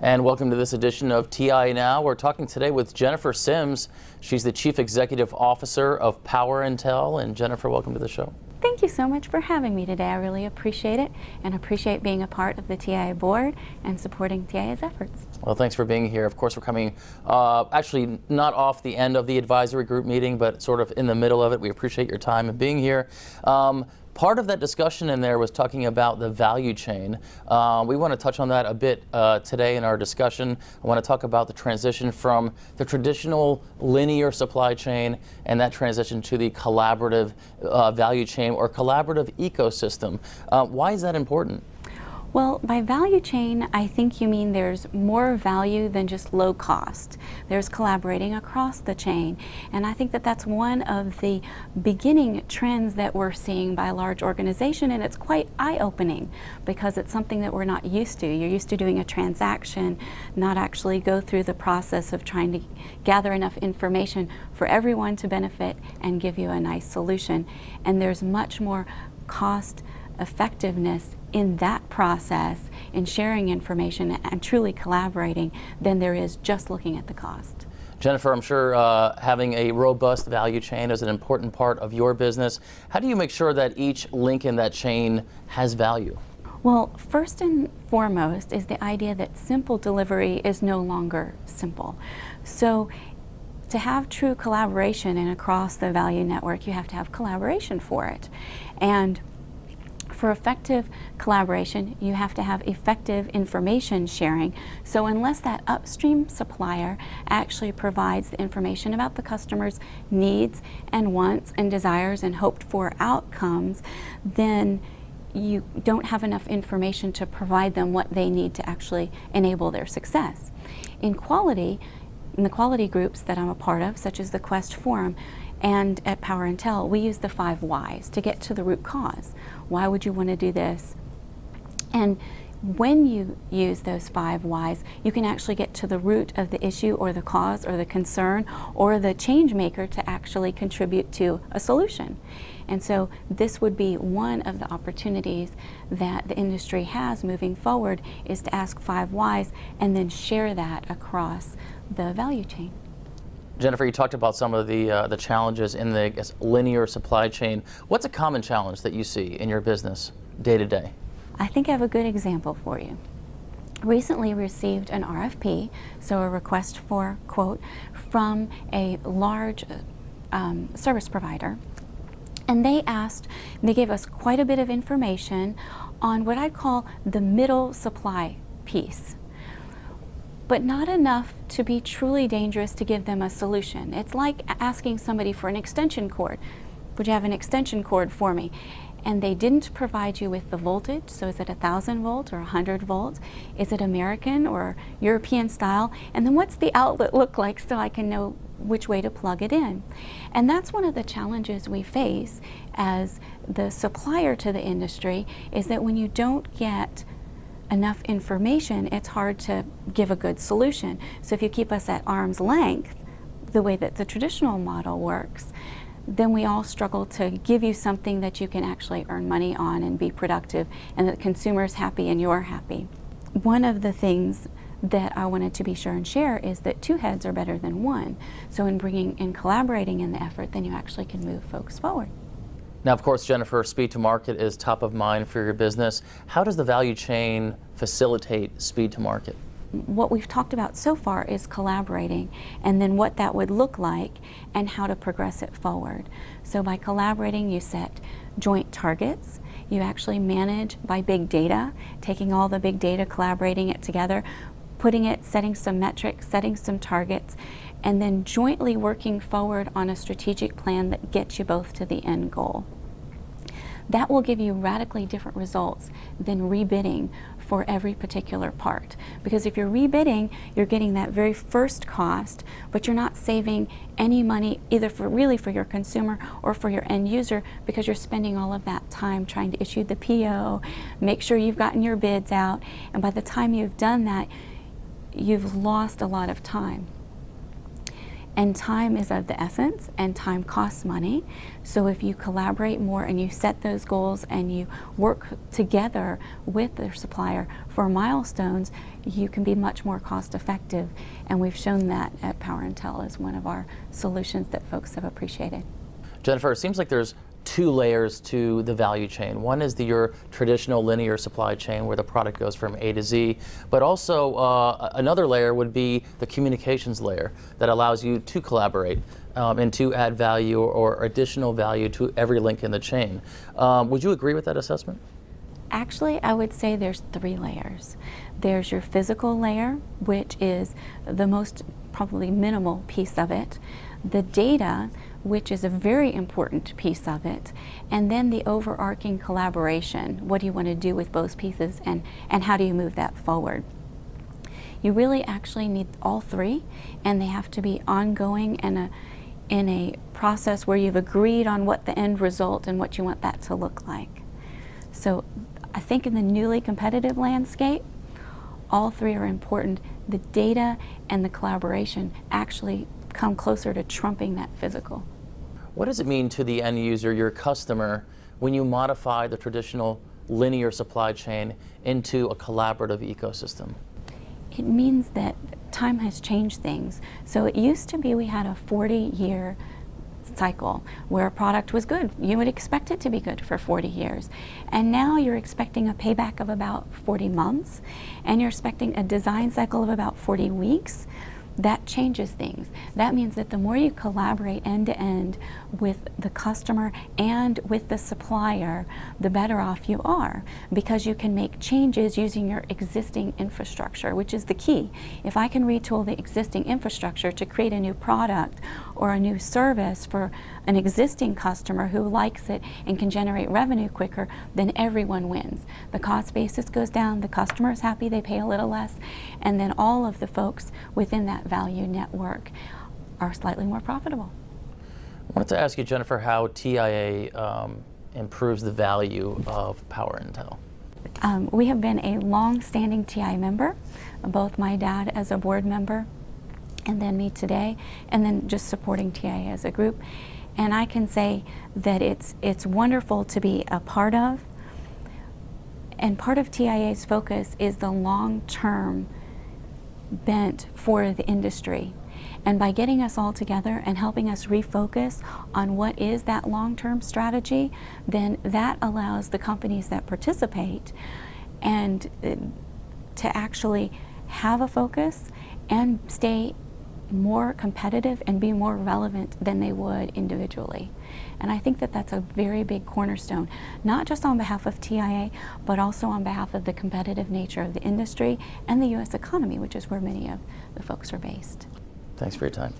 And welcome to this edition of TI Now. We're talking today with Jennifer Sims. She's the Chief Executive Officer of Power Tel. And Jennifer, welcome to the show. Thank you so much for having me today. I really appreciate it and appreciate being a part of the TI board and supporting TI's efforts. Well, thanks for being here. Of course, we're coming actually not off the end of the advisory group meeting, but sort of in the middle of it. We appreciate your time and being here. Part of that discussion in there was talking about the value chain. We want to touch on that a bit today in our discussion. I want to talk about the transition from the traditional linear supply chain and that transition to the collaborative value chain or collaborative ecosystem. Why is that important? Well, by value chain, I think you mean there's more value than just low cost. There's collaborating across the chain. And I think that that's one of the beginning trends that we're seeing by a large organization, and it's quite eye-opening because it's something that we're not used to. You're used to doing a transaction, not actually go through the process of trying to gather enough information for everyone to benefit and give you a nice solution. And there's much more cost effectiveness in that process, in sharing information and truly collaborating, than there is just looking at the cost. Jennifer, I'm sure having a robust value chain is an important part of your business. How do you make sure that each link in that chain has value? Well, first and foremost is the idea that simple delivery is no longer simple. So to have true collaboration and across the value network, you have to have collaboration for it. And for effective collaboration, you have to have effective information sharing. So unless that upstream supplier actually provides the information about the customer's needs and wants and desires and hoped for outcomes, then you don't have enough information to provide them what they need to actually enable their success. In the quality groups that I'm a part of, such as the Quest Forum, and at Power Tel, we use the 5 whys to get to the root cause. Why would you want to do this? And when you use those 5 whys, you can actually get to the root of the issue or the cause or the concern or the change maker to actually contribute to a solution. And so this would be one of the opportunities that the industry has moving forward, is to ask 5 whys and then share that across the value chain. Jennifer, you talked about some of the challenges in the linear supply chain. What's a common challenge that you see in your business day to day? I think I have a good example for you. Recently received an RFP, so a request for quote, from a large service provider. And they gave us quite a bit of information on what I'd call the middle supply piece, but not enough to be truly dangerous to give them a solution. It's like asking somebody for an extension cord. Would you have an extension cord for me? And they didn't provide you with the voltage. So is it 1,000 volt or 100 volt? Is it American or European style? And then what's the outlet look like so I can know which way to plug it in? And that's one of the challenges we face as the supplier to the industry, is that when you don't get enough information, it's hard to give a good solution. So if you keep us at arm's length, the way that the traditional model works, then we all struggle to give you something that you can actually earn money on and be productive, and that the consumer's happy and you're happy. One of the things that I wanted to be sure and share is that 2 heads are better than 1. So in bringing and collaborating in the effort, then you actually can move folks forward. Now, of course, Jennifer, speed to market is top of mind for your business. How does the value chain facilitate speed to market? What we've talked about so far is collaborating, and then what that would look like and how to progress it forward. So by collaborating, you set joint targets. You actually manage by big data, taking all the big data, collaborating it together, setting some metrics, setting some targets, and then jointly working forward on a strategic plan that gets you both to the end goal. That will give you radically different results than rebidding for every particular part. Because if you're rebidding, you're getting that very first cost, but you're not saving any money either for your consumer or for your end user, because you're spending all of that time trying to issue the PO, make sure you've gotten your bids out, and by the time you've done that, you've lost a lot of time. And time is of the essence, and time costs money. So if you collaborate more and you set those goals and you work together with their supplier for milestones, you can be much more cost effective. And we've shown that at Power Tel as one of our solutions that folks have appreciated. Jennifer, it seems like there's two layers to the value chain. One is your traditional linear supply chain where the product goes from A to Z, but also another layer would be the communications layer that allows you to collaborate and to add value or additional value to every link in the chain. Would you agree with that assessment? Actually, I would say there's three layers. There's your physical layer, which is the most probably minimal piece of it. The data, which is a very important piece of it, and then the overarching collaboration. What do you want to do with both pieces, and how do you move that forward? You really actually need all three, and they have to be ongoing and in a process where you've agreed on what the end result and what you want that to look like. So I think in the newly competitive landscape, all three are important. The data and the collaboration actually come closer to trumping that physical. What does it mean to the end user, your customer, when you modify the traditional linear supply chain into a collaborative ecosystem? It means that time has changed things. So it used to be we had a 40-year cycle where a product was good. You would expect it to be good for 40 years. And now you're expecting a payback of about 40 months, and you're expecting a design cycle of about 40 weeks. That changes things. That means that the more you collaborate end to end with the customer and with the supplier, the better off you are, because you can make changes using your existing infrastructure, which is the key. If I can retool the existing infrastructure to create a new product or a new service for an existing customer who likes it and can generate revenue quicker, then everyone wins. The cost basis goes down, the customer is happy, they pay a little less, and then all of the folks within that value network are slightly more profitable. I wanted to ask you, Jennifer, how TIA improves the value of Power Tel. We have been a long-standing TIA member, both my dad as a board member and then me today, and then just supporting TIA as a group. And I can say that it's wonderful to be a part of, and part of TIA's focus is the long-term bent for the industry. And by getting us all together and helping us refocus on what is that long-term strategy, then that allows the companies that participate and to actually have a focus and stay more competitive and be more relevant than they would individually. And I think that that's a very big cornerstone, not just on behalf of TIA, but also on behalf of the competitive nature of the industry and the U.S. economy, which is where many of the folks are based. Thanks for your time.